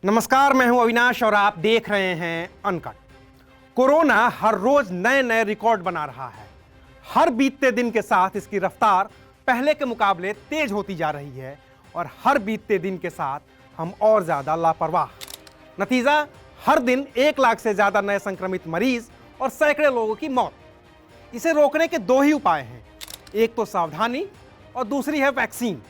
नमस्कार, मैं हूं अविनाश और आप देख रहे हैं अनकट। कोरोना हर रोज नए नए रिकॉर्ड बना रहा है। हर बीतते दिन के साथ इसकी रफ्तार पहले के मुकाबले तेज होती जा रही है और हर बीतते दिन के साथ हम और ज्यादा लापरवाह। नतीजा, हर दिन 1 लाख से ज्यादा नए संक्रमित मरीज और सैकड़े लोगों की मौत। इसे रोकने के 2 ही उपाय हैं, एक तो सावधानी और दूसरी है वैक्सीन।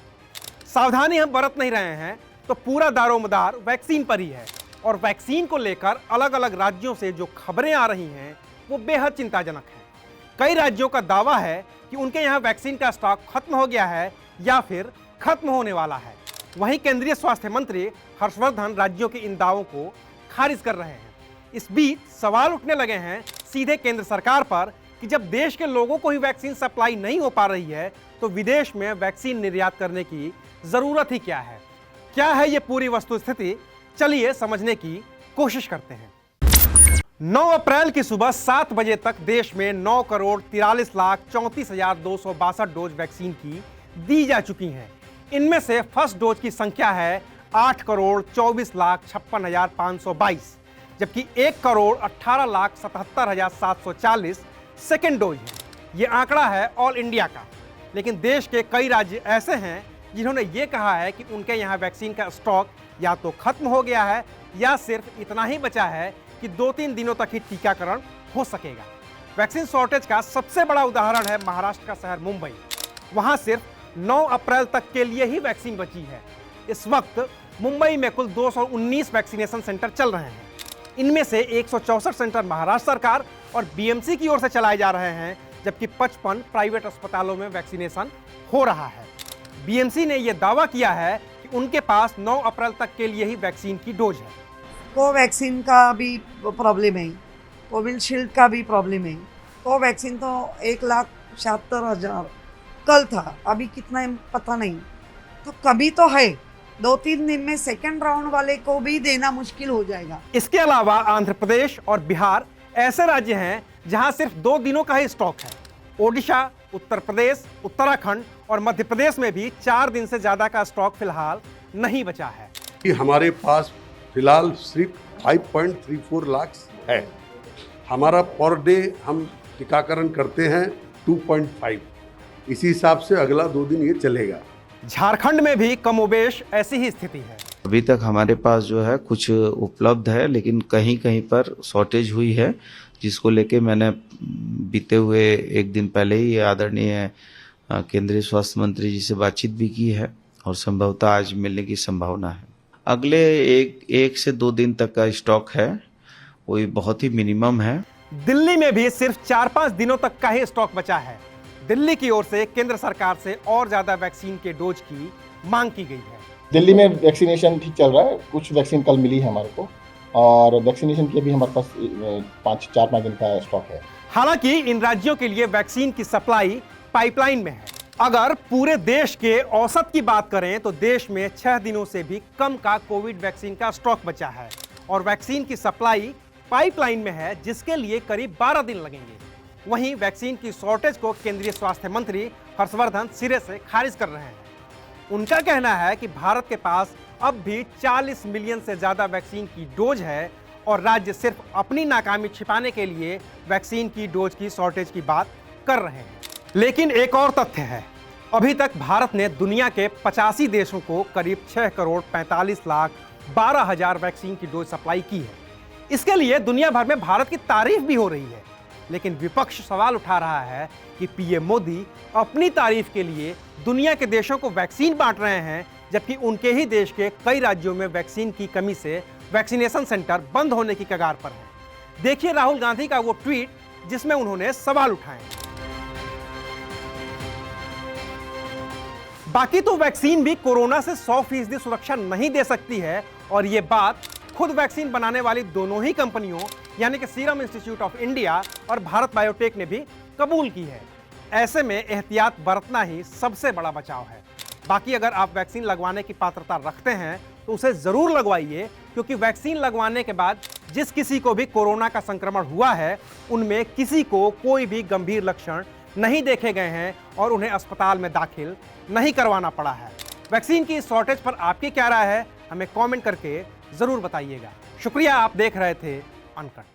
सावधानी हम बरत नहीं रहे हैं तो पूरा दारोमदार वैक्सीन पर ही है और वैक्सीन को लेकर अलग अलग राज्यों से जो खबरें आ रही हैं वो बेहद चिंताजनक हैं। कई राज्यों का दावा है कि उनके यहाँ वैक्सीन का स्टॉक खत्म हो गया है या फिर खत्म होने वाला है। वहीं केंद्रीय स्वास्थ्य मंत्री हर्षवर्धन राज्यों के इन दावों को खारिज कर रहे हैं। इस बीच सवाल उठने लगे हैं सीधे केंद्र सरकार पर कि जब देश के लोगों को ही वैक्सीन सप्लाई नहीं हो पा रही है तो विदेश में वैक्सीन निर्यात करने की जरूरत ही क्या है। क्या है ये पूरी वस्तुस्थिति, चलिए समझने की कोशिश करते हैं। 9 अप्रैल की सुबह 7 बजे तक देश में 9,43,34,262 डोज वैक्सीन की दी जा चुकी हैं। इनमें से फर्स्ट डोज की संख्या है 8,24,56,522, जबकि 1,18,77,740 सेकेंड डोज है। ये आंकड़ा है ऑल इंडिया का, लेकिन देश के कई राज्य ऐसे हैं जिन्होंने ये कहा है कि उनके यहाँ वैक्सीन का स्टॉक या तो खत्म हो गया है या सिर्फ इतना ही बचा है कि 2-3 दिनों तक ही टीकाकरण हो सकेगा। वैक्सीन शॉर्टेज का सबसे बड़ा उदाहरण है महाराष्ट्र का शहर मुंबई। वहाँ सिर्फ 9 अप्रैल तक के लिए ही वैक्सीन बची है। इस वक्त मुंबई में कुल 219 वैक्सीनेशन सेंटर चल रहे हैं। इनमें से 164 सेंटर महाराष्ट्र सरकार और बीएमसी की ओर से चलाए जा रहे हैं, जबकि 55 प्राइवेट अस्पतालों में वैक्सीनेशन हो रहा है। बीएमसी ने यह दावा किया है कि उनके पास 9 अप्रैल तक के लिए ही वैक्सीन की डोज है। कोवैक्सीन का भी प्रॉब्लम है, कोविशील्ड का भी प्रॉब्लम है। कोवैक्सीन तो 1,76,000 कल था, अभी कितना है पता नहीं। तो कभी तो है 2-3 दिन में सेकेंड राउंड वाले को भी देना मुश्किल हो जाएगा। इसके अलावा आंध्र प्रदेश और बिहार ऐसे राज्य हैं जहां सिर्फ 2 दिनों का ही स्टॉक है। ओडिशा, उत्तर प्रदेश, उत्तराखंड और मध्य प्रदेश में भी 4 दिन से ज्यादा का स्टॉक फिलहाल नहीं बचा है। हमारे पास फिलहाल सिर्फ 5.34 लाख है। हमारा पर डे हम टीकाकरण करते हैं 2.5। इसी हिसाब से अगला 2 दिन ये चलेगा। झारखंड में भी कमोबेश ऐसी ही स्थिति है। अभी तक हमारे पास जो है कुछ उपलब्ध है, लेकिन कहीं कहीं पर शॉर्टेज हुई है, जिसको लेके मैंने बीते हुए 1 दिन पहले ही आदरणीय केंद्रीय स्वास्थ्य मंत्री जी से बातचीत भी की है और संभवतः आज मिलने की संभावना है। अगले 1 से 2 दिन तक का स्टॉक है, वो बहुत ही मिनिमम है। दिल्ली में भी सिर्फ 4-5 दिनों तक का ही स्टॉक बचा है। दिल्ली की ओर से केंद्र सरकार से और ज्यादा वैक्सीन के डोज की मांग की गई है। दिल्ली में वैक्सीनेशन ठीक चल रहा है, कुछ वैक्सीन कल मिली है हमारे को और वैक्सीनेशन की अभी हमारे पास 4-5 दिन का स्टॉक है। हालांकि इन राज्यों के लिए वैक्सीन की सप्लाई पाइपलाइन में है। अगर पूरे देश के औसत की बात करें तो देश में 6 दिनों से भी कम का कोविड वैक्सीन का स्टॉक बचा है और वैक्सीन की सप्लाई पाइपलाइन में है, जिसके लिए करीब 12 दिन लगेंगे। वहीं वैक्सीन की शॉर्टेज को केंद्रीय स्वास्थ्य मंत्री हर्षवर्धन सिरे से खारिज कर रहे हैं। उनका कहना है कि भारत के पास अब भी 40 मिलियन से ज्यादा वैक्सीन की डोज है और राज्य सिर्फ अपनी नाकामी छिपाने के लिए वैक्सीन की डोज की शॉर्टेज की बात कर रहे हैं। लेकिन एक और तथ्य है, अभी तक भारत ने दुनिया के 85 देशों को करीब 6,45,12,000 वैक्सीन की डोज सप्लाई की है। इसके लिए दुनिया भर में भारत की तारीफ भी हो रही है, लेकिन विपक्ष सवाल उठा रहा है कि पीएम मोदी अपनी तारीफ के लिए दुनिया के देशों को वैक्सीन बांट रहे हैं, जबकि उनके ही देश के कई राज्यों में वैक्सीन की कमी से वैक्सीनेशन सेंटर बंद होने की कगार पर है। देखिए राहुल गांधी का वो ट्वीट जिसमें उन्होंने सवाल उठाए। बाकी तो वैक्सीन भी कोरोना से 100% सुरक्षा नहीं दे सकती है और ये बात खुद वैक्सीन बनाने वाली दोनों ही कंपनियों यानी कि सीरम इंस्टीट्यूट ऑफ इंडिया और भारत बायोटेक ने भी कबूल की है। ऐसे में एहतियात बरतना ही सबसे बड़ा बचाव है। बाकी अगर आप वैक्सीन लगवाने की पात्रता रखते हैं तो उसे जरूर लगवाइए, क्योंकि वैक्सीन लगवाने के बाद जिस किसी को भी कोरोना का संक्रमण हुआ है उनमें किसी को कोई भी गंभीर लक्षण नहीं देखे गए हैं और उन्हें अस्पताल में दाखिल नहीं करवाना पड़ा है। वैक्सीन की शॉर्टेज पर आपकी क्या राय है, हमें कमेंट करके जरूर बताइएगा। शुक्रिया, आप देख रहे थे अनकट।